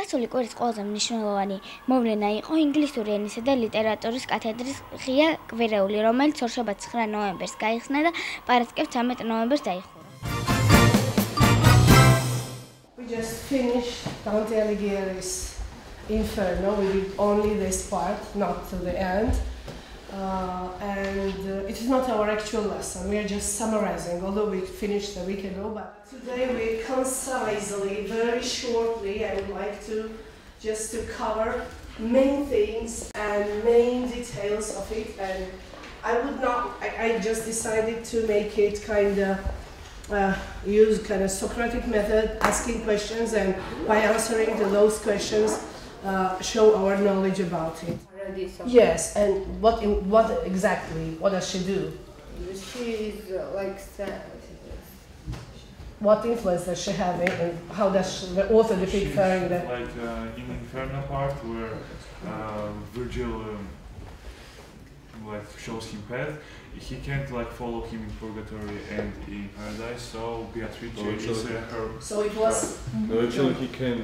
დასასრული კვირის ყველაზე მნიშვნელოვანი მოვლენა იყო ინგლისური ენისა და ლიტერატურის კათედრის ღია კვირეული, რომელიც ორშაბათს 9 ნოემბერს გაიხსნა და პარასკევს 13 ნოემბერს დაიხურა. We just finished Dante Alighieri's Inferno. We did only this part, not to the end. And it is not our actual lesson. We are just summarizing, although we finished a week ago. But today we concisely, very shortly, I would like to just to cover main things and main details of it. And I would not. I just decided to make it kind of use kind of Socratic method, asking questions, and by answering those questions, show our knowledge about it. Yes, and what exactly? What does she do? She is like. What influence does she have, and how does the author depict her in the? Like in Inferno part where Virgil like shows him path. He can't like follow him in purgatory and in paradise. So Beatrice is her. So it was. No, actually, he can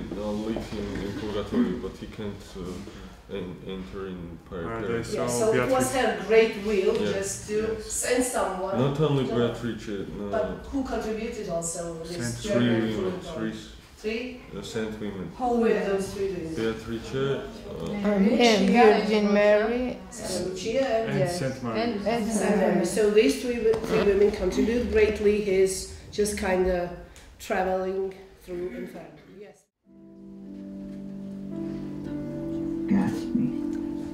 lead him in purgatory, but he can't enter in paradise. Yeah, so it was her great will just to send someone. Not only Beatrice, no. But who contributed also this? Three? Saint women. How were those three doing? Beatrice, And Virgin Mary, Lucia And Saint Mary. and Saint Mary. So these three women contribute greatly his just kind of traveling through Inferno. Yes. Gatsby.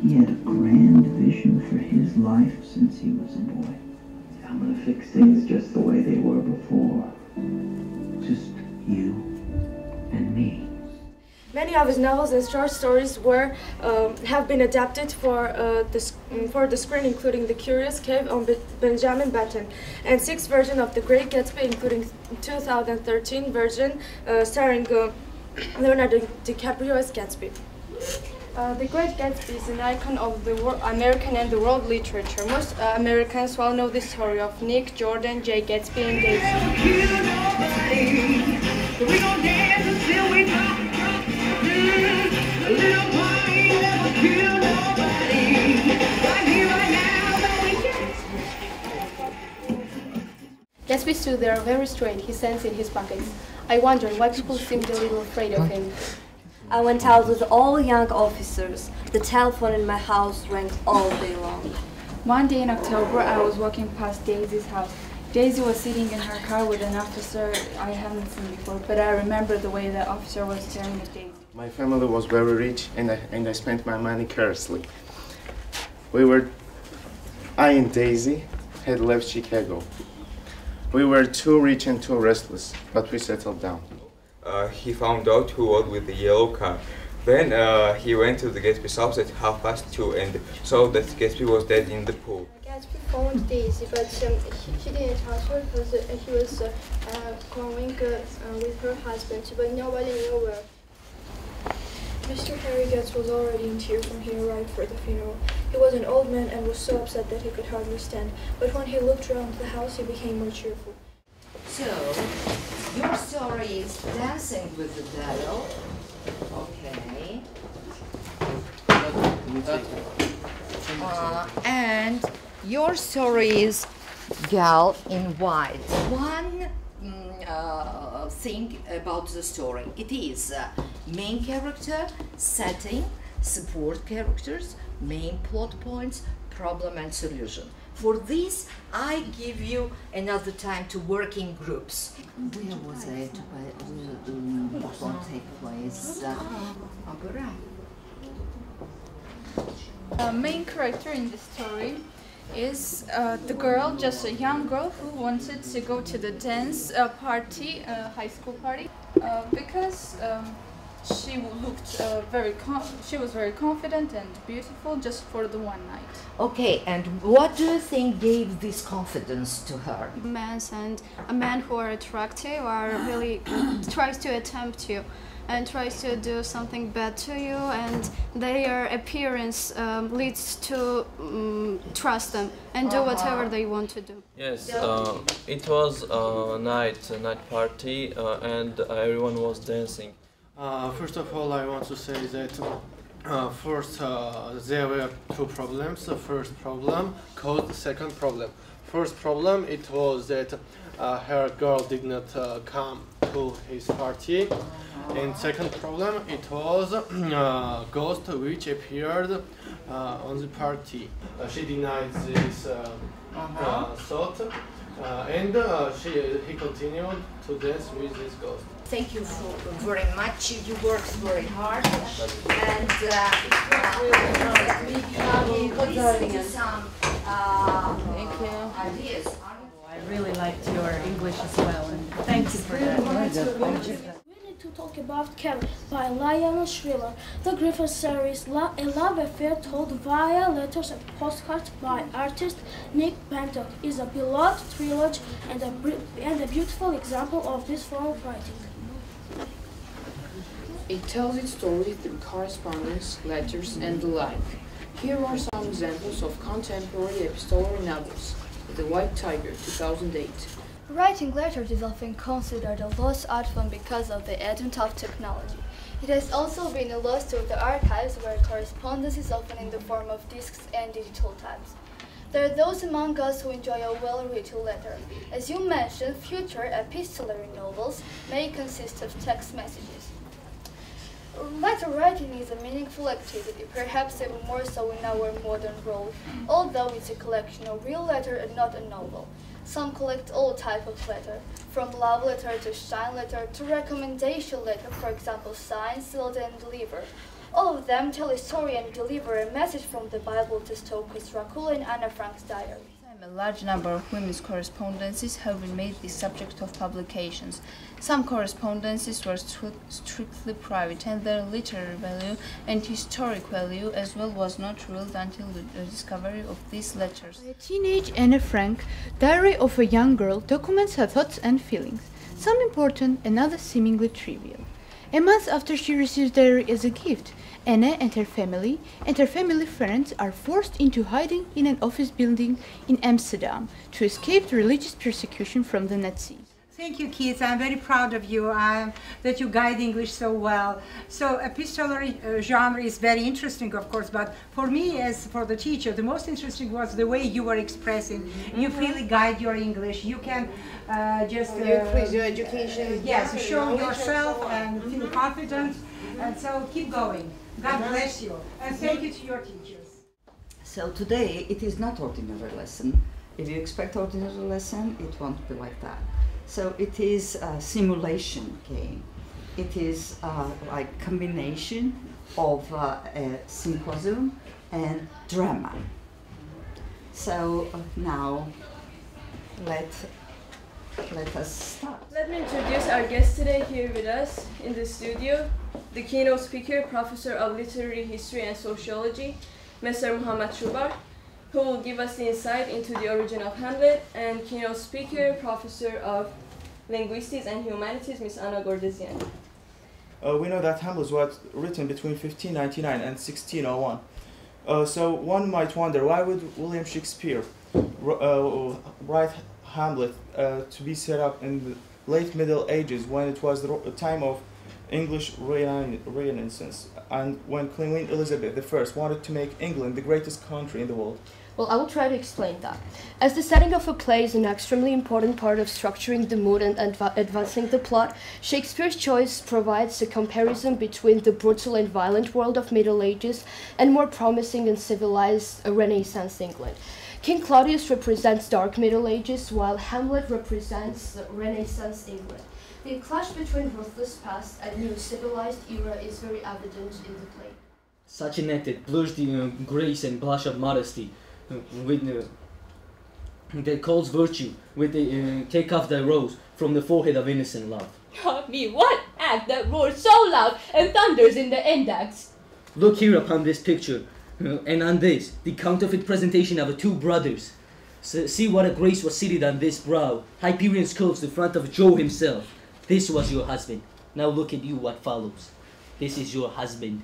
He had a grand vision for his life since he was a boy. I'm gonna fix things just the way they were before. Just you and me. Many of his novels and short stories have been adapted for the screen, including The Curious Cave on Benjamin Button, and 6 versions of The Great Gatsby, including 2013 version starring Leonardo DiCaprio as Gatsby. The Great Gatsby is an icon of the American and the world literature. Most Americans well know the story of Nick, Jordan, Jay Gatsby, and Daisy. Gatsby stood there very straight, his hands in his pockets. I wondered why people seemed a little afraid of him. I went out with all young officers. The telephone in my house rang all day long. One day in October, I was walking past Daisy's house. Daisy was sitting in her car with an officer I haven't seen before, but I remember the way the officer was staring at Daisy. My family was very rich, and I spent my money carelessly. I and Daisy had left Chicago. We were too rich and too restless, but we settled down. He found out who was with the yellow car. Then he went to the Gatsby's house at 2:30 and saw that Gatsby was dead in the pool. Gatsby phoned Daisy, but he didn't answer because he was going with her husband, but nobody knew where. Mr. Harry Getz was already in tears when he arrived for the funeral. He was an old man and was so upset that he could hardly stand, but when he looked around the house, he became more cheerful. So, your story is Dancing with the Devil. Okay. And your story is Gal in White. One thing about the story. It is main character, setting, support characters, main plot points, problem and solution. For this, I give you another time to work in groups. Where was it? Where will take place? Opera. Main character in the story is the girl, just a young girl who wanted to go to the dance party, high school party, because she looked she was very confident and beautiful just for the one night. Okay, and what do you think gave this confidence to her? Men who are attractive are really tries to attempt you and tries to do something bad to you, and their appearance leads to trust them and do whatever they want to do. Yes, it was a night party and everyone was dancing. First of all, I want to say that first there were two problems. The first problem caused the second problem. First problem, it was that her girl did not come to his party. And second problem, it was a ghost which appeared on the party. She denied this thought, and he continued to dance with this ghost. Thank you very much. You worked very hard, and we listen to some ideas. I really liked your English as well, and thank you for that. We need to talk about Carrie by Lionel Schiller. The Griffith series, a love affair told via letters and postcards by artist Nick Bantock, is a beloved trilogy and a beautiful example of this form of writing. It tells its story through correspondence, letters, and the like. Here are some examples of contemporary epistolary novels. The White Tiger, 2008. Writing letters is often considered a lost art form because of the advent of technology. It has also been lost to the archives, where correspondence is often in the form of discs and digital types. There are those among us who enjoy a well-written letter. As you mentioned, future epistolary novels may consist of text messages. Letter writing is a meaningful activity, perhaps even more so in our modern world, although it's a collection of real letter and not a novel. Some collect all types of letter, from love letter to shine letter to recommendation letter, for example, sign, sealed, and delivered. All of them tell a story and deliver a message, from the Bible to Stoker's Dracula and Anna Frank's diary. A large number of women's correspondences have been made the subject of publications. Some correspondences were strictly private, and their literary value and historic value as well was not revealed until the discovery of these letters. A teenage Anne Frank, diary of a young girl, documents her thoughts and feelings, some important and others seemingly trivial. A month after she receives the diary as a gift, Anna and her family friends are forced into hiding in an office building in Amsterdam to escape religious persecution from the Nazis. Thank you, kids. I'm very proud of you that you guide English so well. So epistolary genre is very interesting, of course, but for me, as for the teacher, the most interesting was the way you were expressing. You really guide your English. You can just increase your education. Yes, show yourself and feel confident. And so keep going. God bless you. And thank you to your teachers. So today it is not ordinary lesson. If you expect ordinary lesson, it won't be like that. So it is a simulation game. It is like combination of a symposium and drama. So now let us start. Let me introduce our guest today here with us in the studio, the keynote speaker, Professor of Literary History and Sociology, Mr. Muhammad Shubar, who will give us the insight into the origin of Hamlet, and keynote speaker, Professor of Linguistics and Humanities, Ms. Anna Gordesian. We know that Hamlet was written between 1599 and 1601. So one might wonder, why would William Shakespeare write Hamlet to be set up in the late Middle Ages, when it was the time of English Renaissance, and when Queen Elizabeth I wanted to make England the greatest country in the world? Well, I will try to explain that. As the setting of a play is an extremely important part of structuring the mood and advancing the plot, Shakespeare's choice provides a comparison between the brutal and violent world of Middle Ages and more promising and civilized Renaissance England. King Claudius represents dark Middle Ages, while Hamlet represents Renaissance England. The clash between ruthless past and new civilized era is very evident in the play. Such an act that blurs the grace and blush of modesty, that calls virtue with the take off the rose from the forehead of innocent love. Me, what act that roars so loud and thunders in the index? Look here upon this picture, and on this, the counterfeit presentation of the two brothers. See what a grace was seated on this brow, Hyperion's curves the front of Jove himself. This was your husband. Now look at you what follows. This is your husband.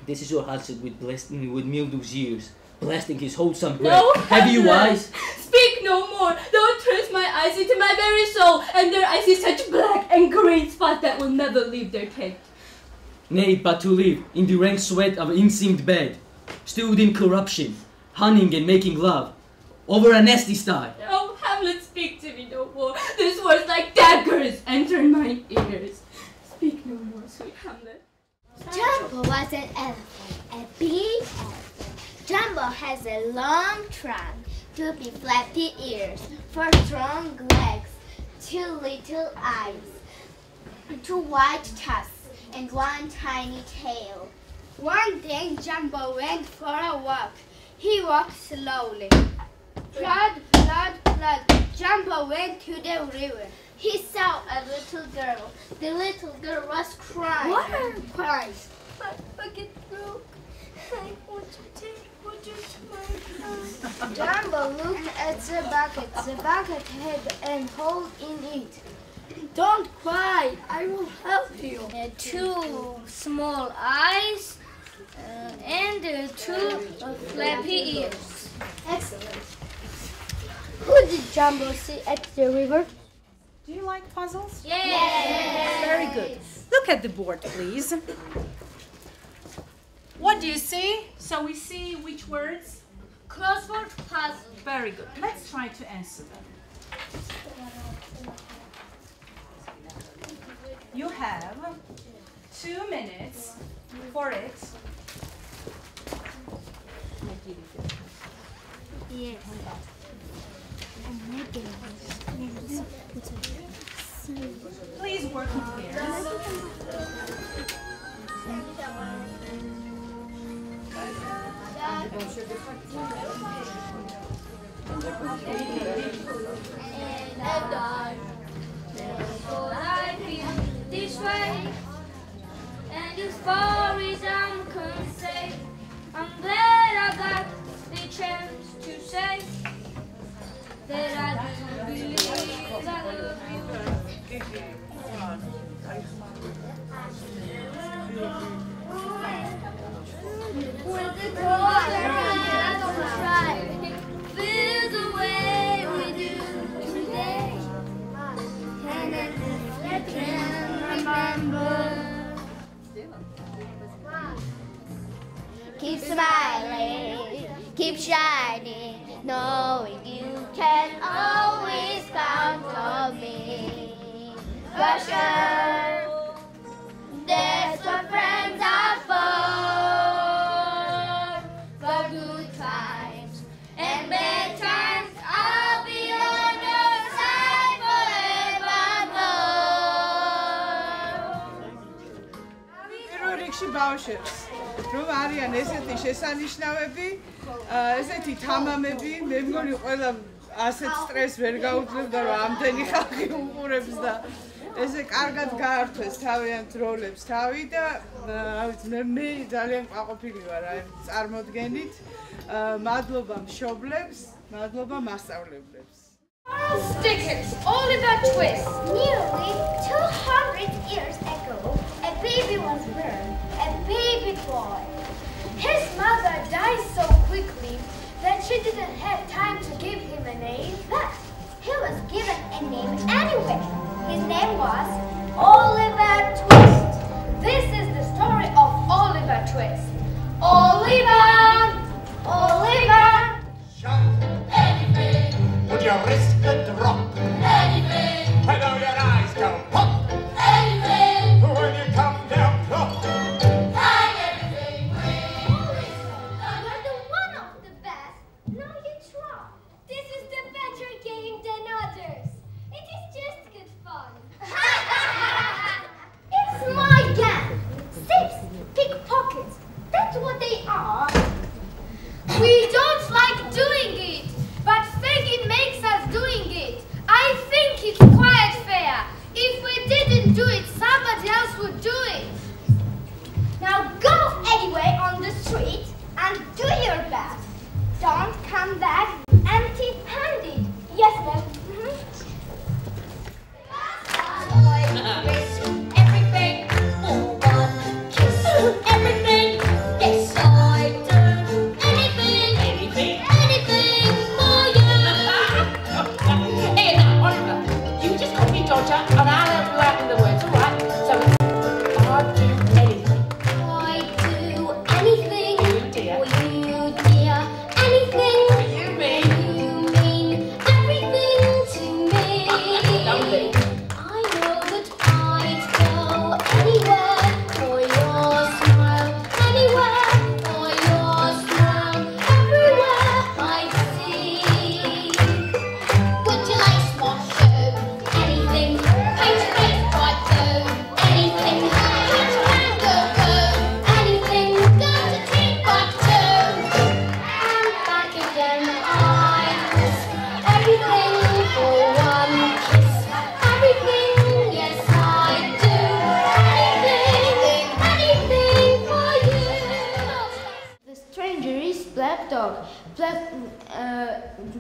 This is your husband with mildew's years, blasting his wholesome breath. No, Have you eyes? Speak no more. Don't twist my eyes into my very soul, and there I see such black and green spots that will never leave their tent. Nay, but to live in the rank sweat of inseamed bed, stewed in corruption, hunting and making love, over a nasty sty. Oh, Hamlet, speak to me no more. These words like daggers enter my ears. Speak no more, sweet Hamlet. Jumbo was an elephant, a big elephant. Jumbo has a long trunk, two big flappy ears, four strong legs, two little eyes, two white tusks, and one tiny tail. One day Jumbo went for a walk. He walked slowly. Plod, plod, plod. Jumbo went to the river. He saw a little girl. The little girl was crying. What are you crying? My bucket broke. I want to take water to my house. Jumbo looked at the bucket. The bucket had a hole in it. Don't cry. I will help you. Two small eyes and two flappy ears. Excellent. Who did Jumbo see at the river? Do you like puzzles? Yes. Very good. Look at the board, please. What do you see? So we see which words? Crossword puzzle. Very good. Let's try to answer them. You have 2 minutes for it. Yes. Please work in pairs. And I therefore I feel this way. And as far as I'm concerned, I'm glad I got the chance to say that I do believe I love you. When the colors try, feel the way we do today, and then I can remember. Keep smiling, keep shining, knowing you can always count on me. For sure, that's what friends are for good times and bad times. I'll be on your side forevermore. პირველ რიგში ბავშვებს რომ არიან ესეთი შესანიშნავები, ესეთი თამამები, მე მგონი ყველა ასეთ სტრესს ვერ გაუძლებდა, რომ ამდენი ხალხი უყურებს და ესე კარგად გაართვეს თავიანთ როლებს თავი და მე ძალიან ყვაყოფილი ვარ აი წარმოდგენით. მადლობა მშობლებს, მადლობა მასწავლებლებს. Stickers, Oliver Twist. Nearly 200 years ago, a baby was born, a baby boy. His mother died so quickly that she didn't have time to give him a name, but he was given a name anyway. His name was Oliver Twist. This is the story of Oliver Twist. Oliver, Oliver. Anything. Would you risk a drop? Anything. I know your eyes go pop. Anything. When you come down plop. Hang everything with. You're the one of the best. Now you try. This is the better game than others. It is just good fun. It's my gang. Thieves, pickpockets. That's what they are. Black Dog.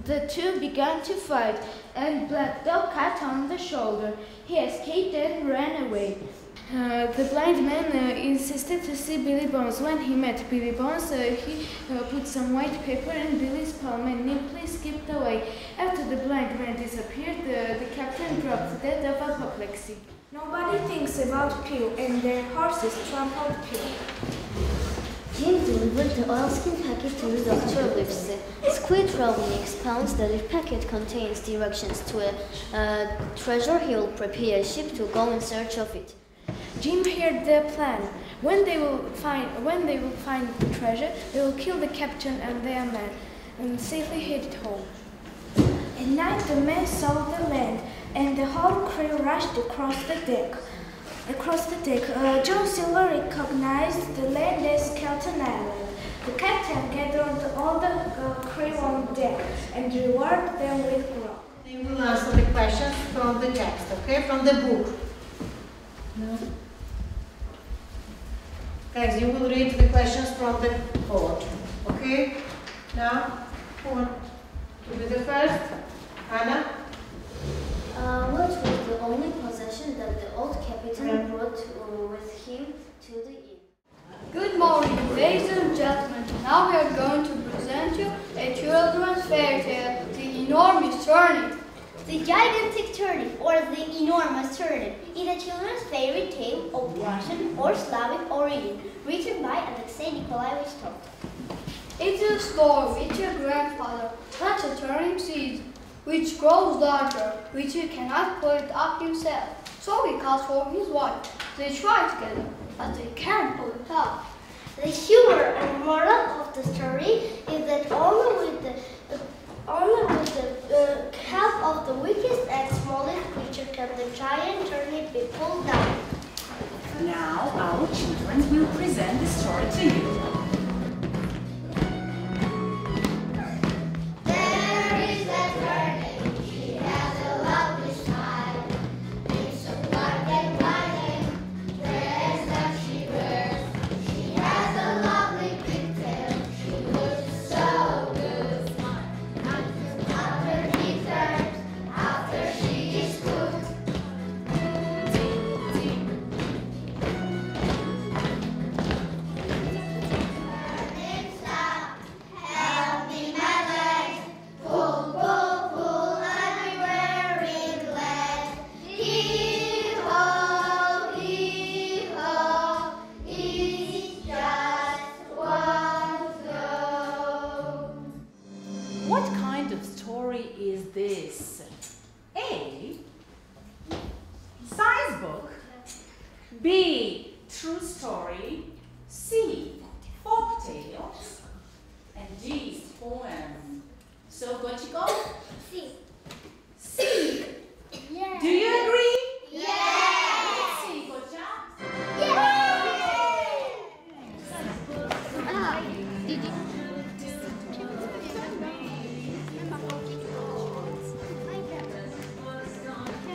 The two began to fight, and Black Dog cut on the shoulder. He escaped and ran away. The blind man insisted to see Billy Bones. When he met Billy Bones, he put some white pepper in Billy's palm and nimbly skipped away. After the blind man disappeared, the captain dropped dead of apoplexy. Nobody thinks about Pew, and their horses trampled Pew. Jim delivered the oilskin packet to the Dr. Livesey. Squid Rowley expounds that the packet contains directions to a treasure he will prepare a ship to go in search of it. Jim heard the plan. When they will find the treasure, they will kill the captain and their men and safely head home. At night, the men saw the land, and the whole crew rushed across the deck. John Silver recognized the land as Skeleton Island. The captain gathered all the crew on deck and rewarded them with grog. They will answer the questions from the text, okay? From the book. No. Guys, you will read the questions from the board, okay? Now, who wants to be the first? Anna? What was the only possession that the old captain brought with him to the inn? Good morning, ladies and gentlemen. Now we are going to present you a children's fairy tale, The Enormous Turnip. The Gigantic Turnip, or The Enormous Turnip, is a children's fairy tale of Russian or Slavic origin, written by Alexei Nikolaevich Tolstoy. It is a story which your grandfather plants a turnip seed, which grows larger, which he cannot pull it up himself. So he calls for his wife. They try together, but they can't pull it up. The humor and moral of the story is that only with the help of the weakest and smallest creature can the giant turnip be pulled down. Now our children will present the story to you. What kind of story is this? A. Science book. B. True story. C. Folk tales. And D. Poem. So go to go? C. C. Yes. Do you agree? Yes. C. Good job.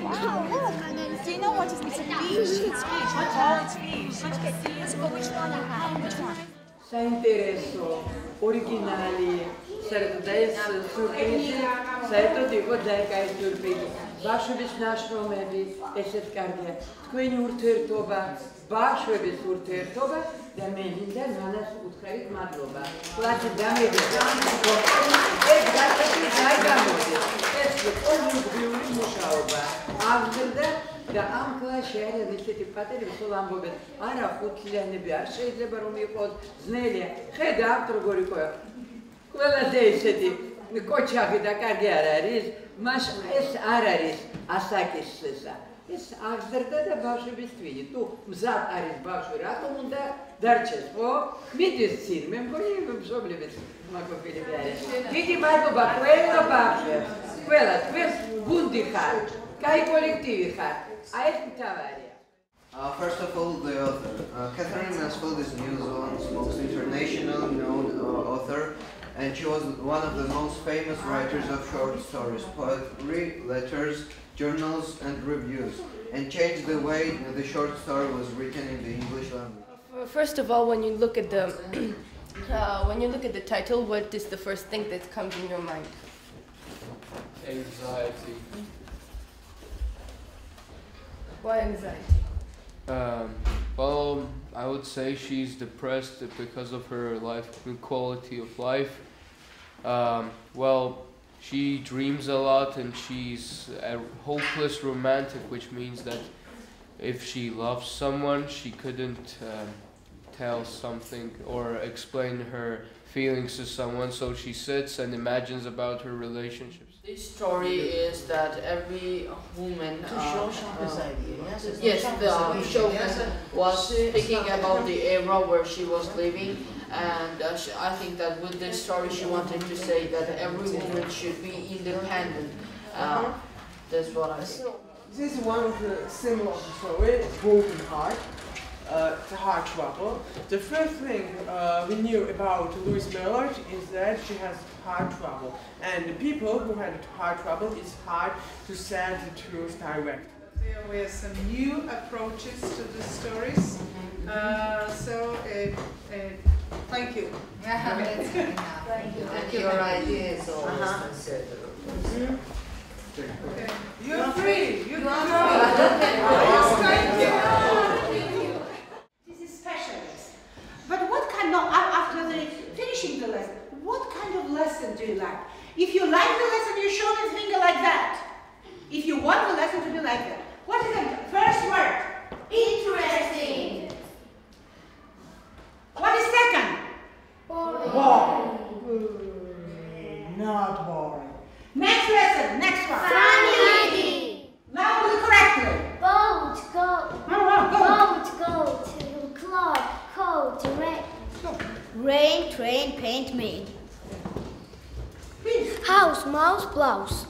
Wow, look! Do you know what it is? It's a fish. It's fish. Oh, it's fish. Let's go. Which one you have? Which one? Sa intereso originali, სერდაის სურპრიზი, საერთოდ იყო დაიკაი სურპრიზი. ბავშვების ნაშრომები, ესეც კარგია. თქვენი ურთიერთობა, ბავშვების ურთიერთობა და მე მინდა მანას უთხრით მადლობა. კლასი დამეგება. ეს გასაგები დაიგამოდი. ეს ყოველდღიური მუშაობა. აღზრდა და ამ კლასში არის ისეთი პატერები, სულ ამბობენ, არა 5 წლიანები არ შეიძლება რომ იყოს ძნელია. ხედავთ როგორი ყო. ყველაზე ისეთი კოჩაღი და კარგი არ არის, მას ეს არ არის ასაკისსა. ეს აღზრდა და ბავშვების თვინი. თუ მზად არის ბავშვი, რატომ უნდა დარჩეს, ხო? მიდის წინ, მე მგონი მშობლების მაკოფილები არის. დიდი მადლობა ყველა ბავშვებს, ყველა თქვენს გუნდი ხარ, კაი კოლექტივი ხარ. აი ეს მთავარია. First of all, the author. Catherine Mansfield is New Zealand's most international known author, and she was one of the most famous writers of short stories, poetry, letters, journals, and reviews, and changed the way the short story was written in the English language. First of all, when you look at the When you look at the title, what is the first thing that comes in your mind? Anxiety. Why anxiety? Well, I would say she's depressed because of her quality of life. Well, she dreams a lot and she's a hopeless romantic, which means that if she loves someone, she couldn't tell something or explain her feelings to someone, so she sits and imagines about her relationships. This story is that every woman, the showman was thinking about the era where she was living, and I think that with this story she wanted to say that every woman should be independent. That's what I think. This is one of the symbols of the story, broken heart. The heart trouble. The first thing we knew about Louise Millard is that she has heart trouble, and the people who had heart trouble, it's hard to say the truth direct. There were some new approaches to the stories, thank you. And your idea is always considered. You're free. You're free. This is specialist. But what kind of, after finishing the lesson, what kind of lesson do you like? If you like the lesson, you show the finger like that. If you want the lesson to be like that. What is the first word? Interesting. What is second? Boring. Not boring. Next lesson, next one. Funny. Loudly, correctly. Boat, go. Boat, go to club, coat, rain. Rain, train, paint, maid. House, mouse, blouse.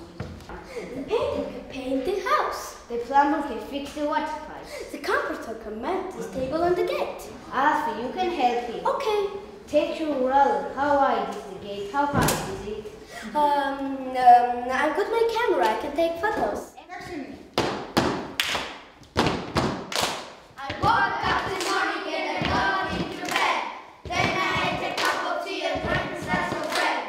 The painter can paint the house. The plumber can fix the water pipes. The carpenter can mend the table and the gate. Alfie, you can help him. Okay. Take your ruler. How wide is the gate? How high is it? I've got my camera. I can take photos. I woke up this morning and I got into bed. Then I ate a cup of tea and drank a slice of bread.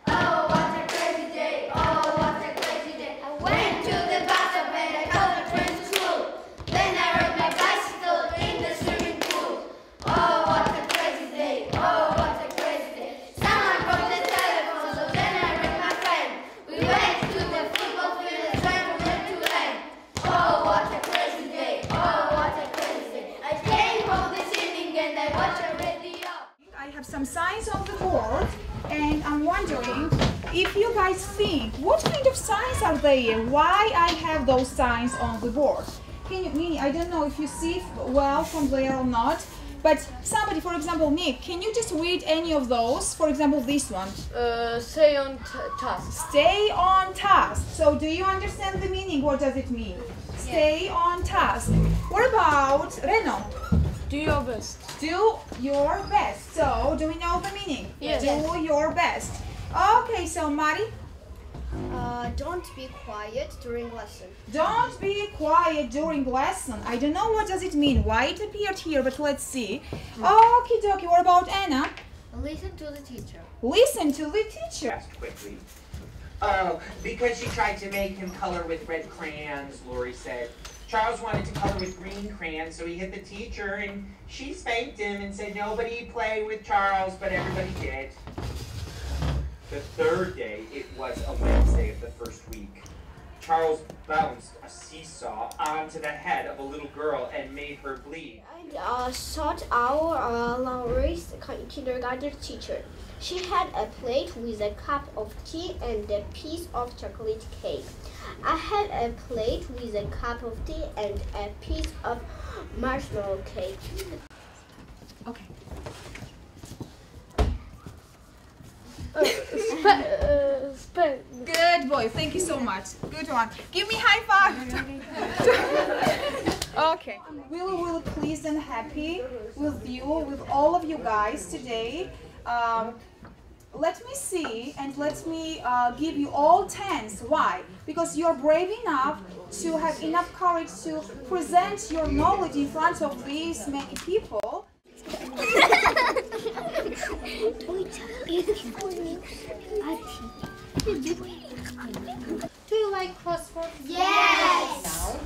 Oh, what a crazy day. Oh, what a crazy day. I went to the bathtub and I caught a train to school. Then I rode my bicycle in the swimming pool. Oh, what a crazy day. Oh, what a crazy day. Someone broke the telephone, so then I rang my friend. We went to the football field and tried to learn to land. Oh, what a crazy day. Oh, what a crazy day. I came home this evening and I watched a radio. I have some signs on the board, and I'm wondering if you guys think what kind of signs are they and why I have those signs on the board. Can you, Minnie, I don't know if you see well from there or not, but somebody, for example, Nick, can you just read any of those? For example, this one. Stay on task. Stay on task. So do you understand the meaning? What does it mean? Stay on task. What about Reno? Do your best. Do your best. So, do we know the meaning? Yes. Do your best. Okay, so Mari? Don't be quiet during lesson. Don't be quiet during lesson. I don't know what does it mean, why it appeared here, but let's see. Okie dokie, what about Anna? Listen to the teacher. Listen to the teacher. Quickly. Oh, because she tried to make him color with red crayons, Lori said. Charles wanted to color with green crayons, so he hit the teacher, and she spanked him and said nobody play with Charles, but everybody did. The third day, it was a Wednesday of the first week. Charles bounced a seesaw onto the head of a little girl and made her bleed. I sought our Laurie's kindergarten teacher. She had a plate with a cup of tea and a piece of chocolate cake. I had a plate with a cup of tea and a piece of marshmallow cake. Okay. Good boy, thank you so much. Good one. Give me high five. Okay. I'm really pleased and happy with you, with all of you guys today. Let me see and let me give you all 10s. Why? Because you're brave enough to have enough courage to present your knowledge in front of these many people. Do you like crosswords? Yes! Now,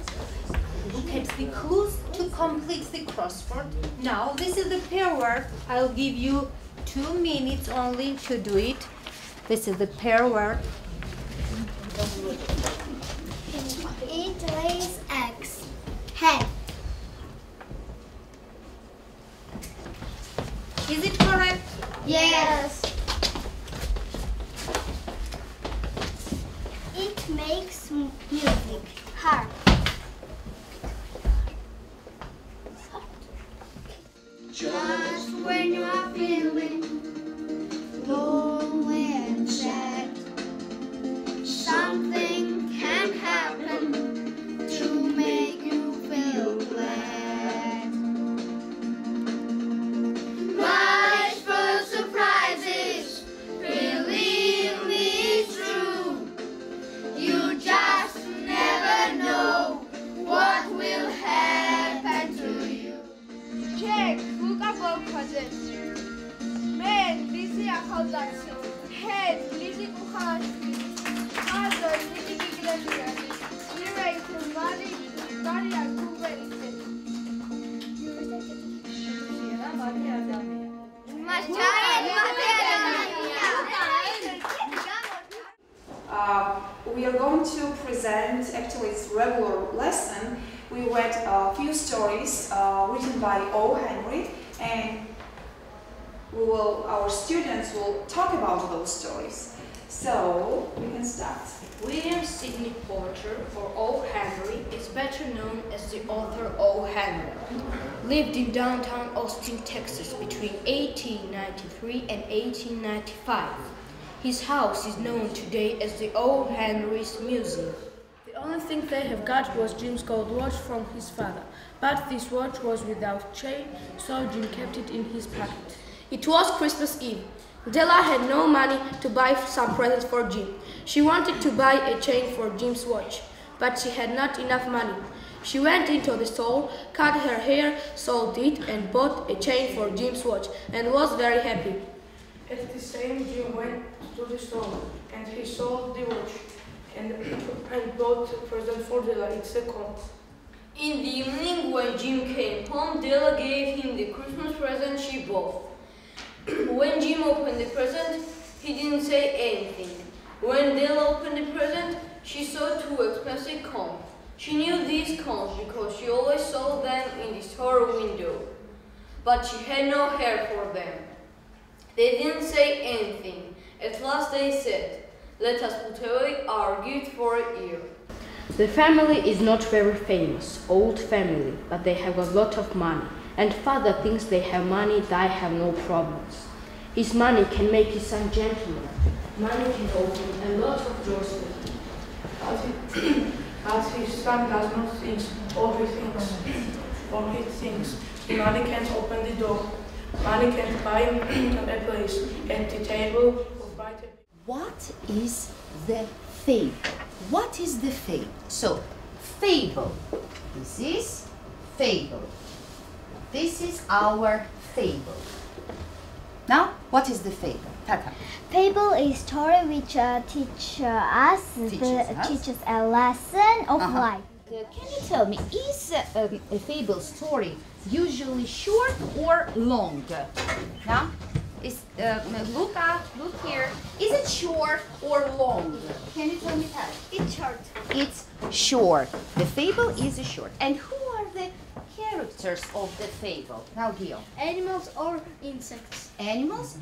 look at the clues to complete the crossword. Now, this is the pair word. I'll give you 2 minutes only to do it. This is the pair word. It lays eggs. Hen. Is it correct? Yes. It makes music. Harp. Just when you are feeling lonely and sad, something can happen to make you feel glad. Life's full of surprises, believe me, it's true. You just never know what will happen to you. Check, look above present. Man, Lizzie ახალდაცი. Head, Lizzie კუხალაშვილი. Mother, Lizzie გიგლენიანი. Director, Maria Kuberitse. We are going to present, actually it's regular lesson. We read a few stories written by O. Henry, and our students will talk about those stories. So we can start. William Sidney Porter, or O. Henry, is better known as the author O. Henry. Lived in downtown Austin, Texas between 1893 and 1895. His house is known today as the O. Henry's Museum. The only thing they have got was Jim's gold watch from his father, but this watch was without chain, so Jim kept it in his pocket. It was Christmas Eve. Della had no money to buy some presents for Jim. She wanted to buy a chain for Jim's watch, but she had not enough money. She went into the store, cut her hair, sold it, and bought a chain for Jim's watch, and was very happy. At the same, Jim went to the store, and he sold the watch, and bought a present for Della. It's a comb. In the evening, when Jim came home, Della gave him the Christmas present she bought. When Jim opened the present, he didn't say anything. When Della opened the present, she saw 2 expensive combs. She knew these combs because she always saw them in the store window. But she had no hair for them. They didn't say anything. At last they said, "Let us put away our gift for a year." The family is not very famous, old family, but they have a lot of money. And father thinks they have money, they have no problems. His money can make his son gentleman. Money can open a lot of doors for him. But his son does not think, or he thinks. The money can't open the door. Money can't buy a place at the table or buy the... What is the fable? What is the fable? So, fable. This is fable. This is our fable. Now, what is the fable? Tata. Fable is story which teaches a lesson of life. Can you tell me, is a fable story usually short or long? Now, look here. Is it short or long? Can you tell me that? It's short. It's short. The fable is short. And who are the characters of the fable? Now, Gil. Animals or insects? Animals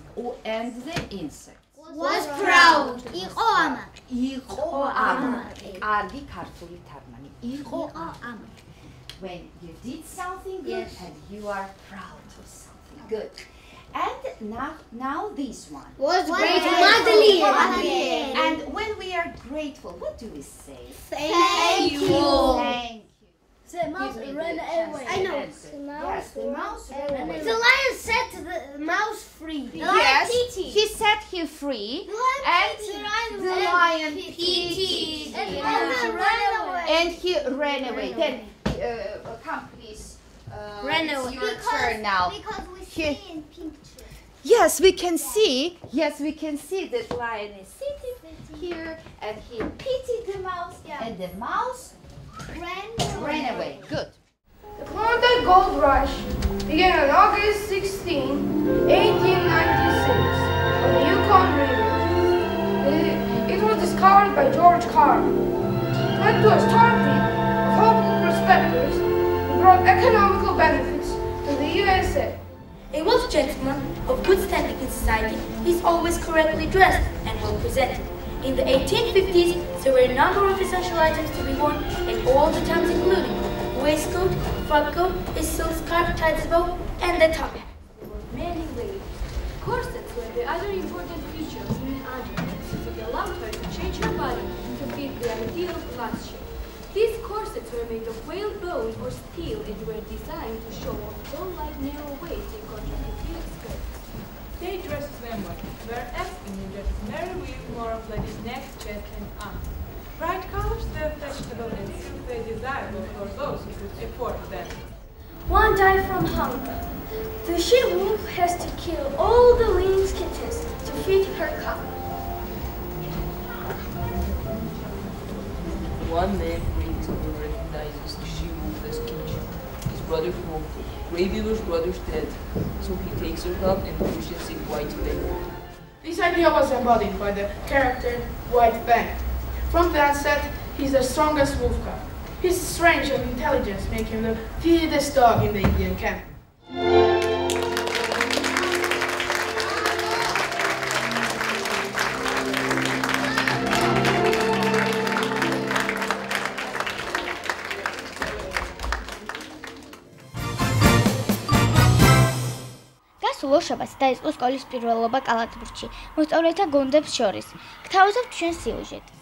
and the insects. Was proud. იყო ამაყი. კარგი ქართული თარგმანი. იყო ამაყი. When you did something good and you are proud of something good. And now this one. Was grateful. And when we are grateful, what do we say? Thank you. Thank you. The mouse ran away. I know. Yes, the mouse ran away. The lion set the mouse free. Yes, he set him free. And the lion pitied him. And he ran away. Then, come please. Ran away. It's your turn now. Because we see in picture. Yes, we can see. Yes, we can see that lion is sitting here, and he pitied the mouse, and the mouse ran away. Good. The Klondike Gold Rush began on August 16, 1896, on the Yukon River. It was discovered by George Carr. It led to a stampede of hopeful prospectors who brought economical benefits to the USA. A Welsh gentleman of good standing in society is always correctly dressed and well presented. In the 1850s, there were a number of essential items to be worn at all the times, including a waistcoat, frock coat, a silk scarf tied to the bow, and a top hat. Many ways. Corsets were the other important feature of women underwear. It allowed her to change her body to fit the ideal glass shape. These corsets were made of whale bone or steel and were designed to show off bone-like narrow waist in contrast to silk skirts. State dresses women were asking in dresses Mary weave more of ladies' neck, chest, and arms. Bright colors were fashionable and silk desirable for those who could afford them. One died from hunger. The she-wolf has to kill all the lynx kittens to feed her cub. One man brings and recognizes the she-wolf as kinship. His brother Wolf. Ravenous brother's dead, so he takes her cup and pushes it White Fang. This idea was embodied by the character White Fang. From the outset, he's the strongest wolf cub. His strength and intelligence make him the fiercest dog in the Indian camp. სულოშებას დაიწყო სკოლის პირველობა კალათბურთში, მოსწავლეთა გუნდებს შორის. გთავაზობთ ჩვენ სიუჟეტი.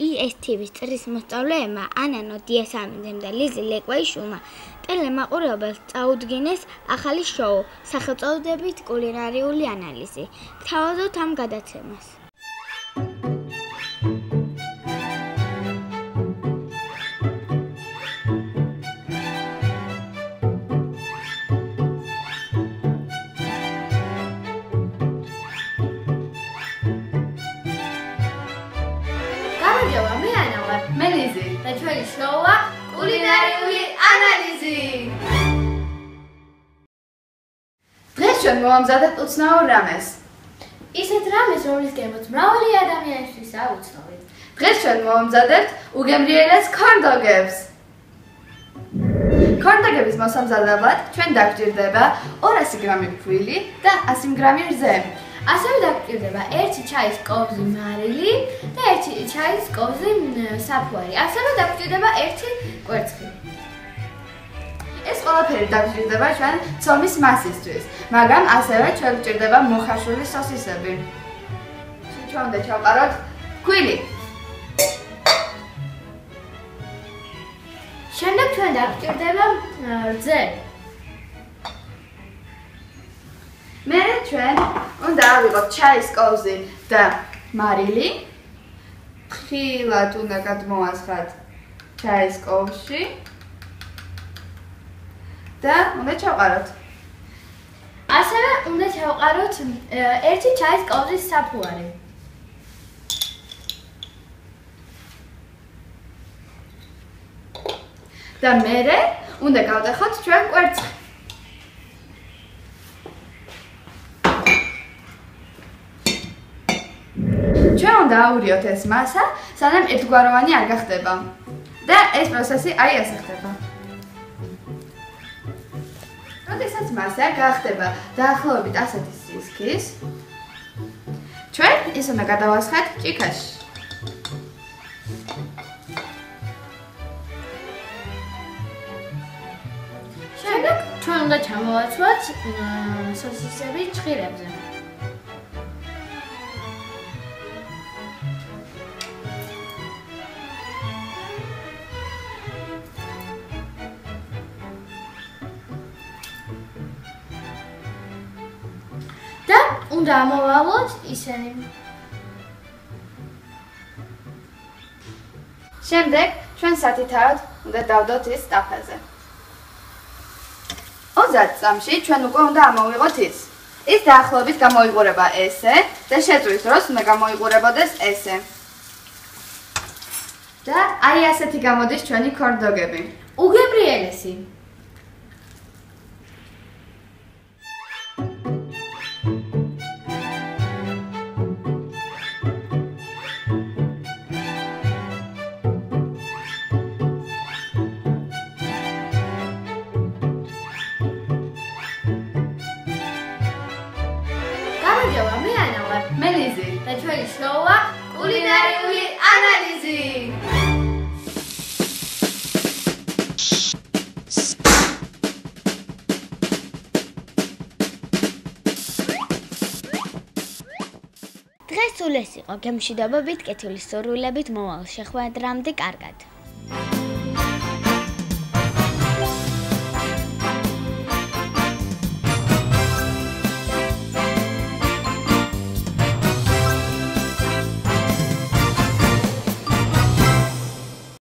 ESTV-ის წრის მოსწავლეებმა ანანო დიასამინდემ და ლიზი ლეკვაიშვილმა ტელემაყურებელს წაუდგინეს ახალი შოუ სახელწოდებით კულინარიული ანალიზი. გთავაზობთ ამ გადაცემას. შოუა კულინარიული ანალიზი. დღეს ჩვენ მოვამზადეთ უცნაურ რამეს. ისეთ რამეს, რომლის გემოც მრავალი ადამიანისთვისაა უცნობი. დღეს ჩვენ მოვამზადებთ უგემრიელეს ქორნდოგებს. ქორნდოგების მოსამზადებლად ჩვენ დაგვჭირდება 200 გრამი ფხვილი და 100 გრამი რზე. ასევე დაგვჭირდება 1 ჩაის კოვზი მარილი და 1 ჩაის კოვზი საფუარი. ასევე დაგვჭირდება 1 კვერცხი. ეს ყველაფერი დაგვჭირდება ჩვენ ცომის მასისთვის, მაგრამ ასევე ჩვენ გვჭირდება მოხარშული სოსისები. ჩვენ უნდა ჩავყაროთ ფხვილი. შემდეგ ჩვენ დაგვჭირდება რზე. მერე ჩვენ უნდა ავიღოთ ჩაის კოვზი და მარილი. ფრთხილად უნდა გადმოვასხათ ჩაის კოვში და უნდა ჩავყაროთ. ასევე უნდა ჩავყაროთ 1 ჩაის კოვზის საფუარი. და მერე უნდა გავტეხოთ ჩვენ კვერცხი. ჩვენ უნდა ავურიოთ ეს მასა, სანამ ერთგვაროვანი არ გახდება. და ეს პროცესი აი ასე ხდება. როდესაც მასა გახდება დაახლოებით ასეთი სისქის, ჩვენ ის უნდა გადავასხათ ჭიქაში. უნდა ჩამოვაცვათ სოსისები ჭხირებზე. და უნდა ამოვალოთ ისინი. შემდეგ ჩვენ სათითაოდ უნდა დავდოთ ის ტაფაზე. 30 წამში ჩვენ უკვე უნდა ამოვიღოთ ის. ის დაახლოებით გამოიყურება ესე და შეწვის დროს უნდა გამოიყურებოდეს ესე. და აი ასეთი გამოდის ჩვენი ქორდოგები. უგებრიელესი. მელიზი და ჩვენი შოუა კულინარიული ანალიზი. დღეს სულ ეს იყო. გემშვიდობებით, კეთილი სურვილებით, მომავალ შეხვედრამდე კარგად.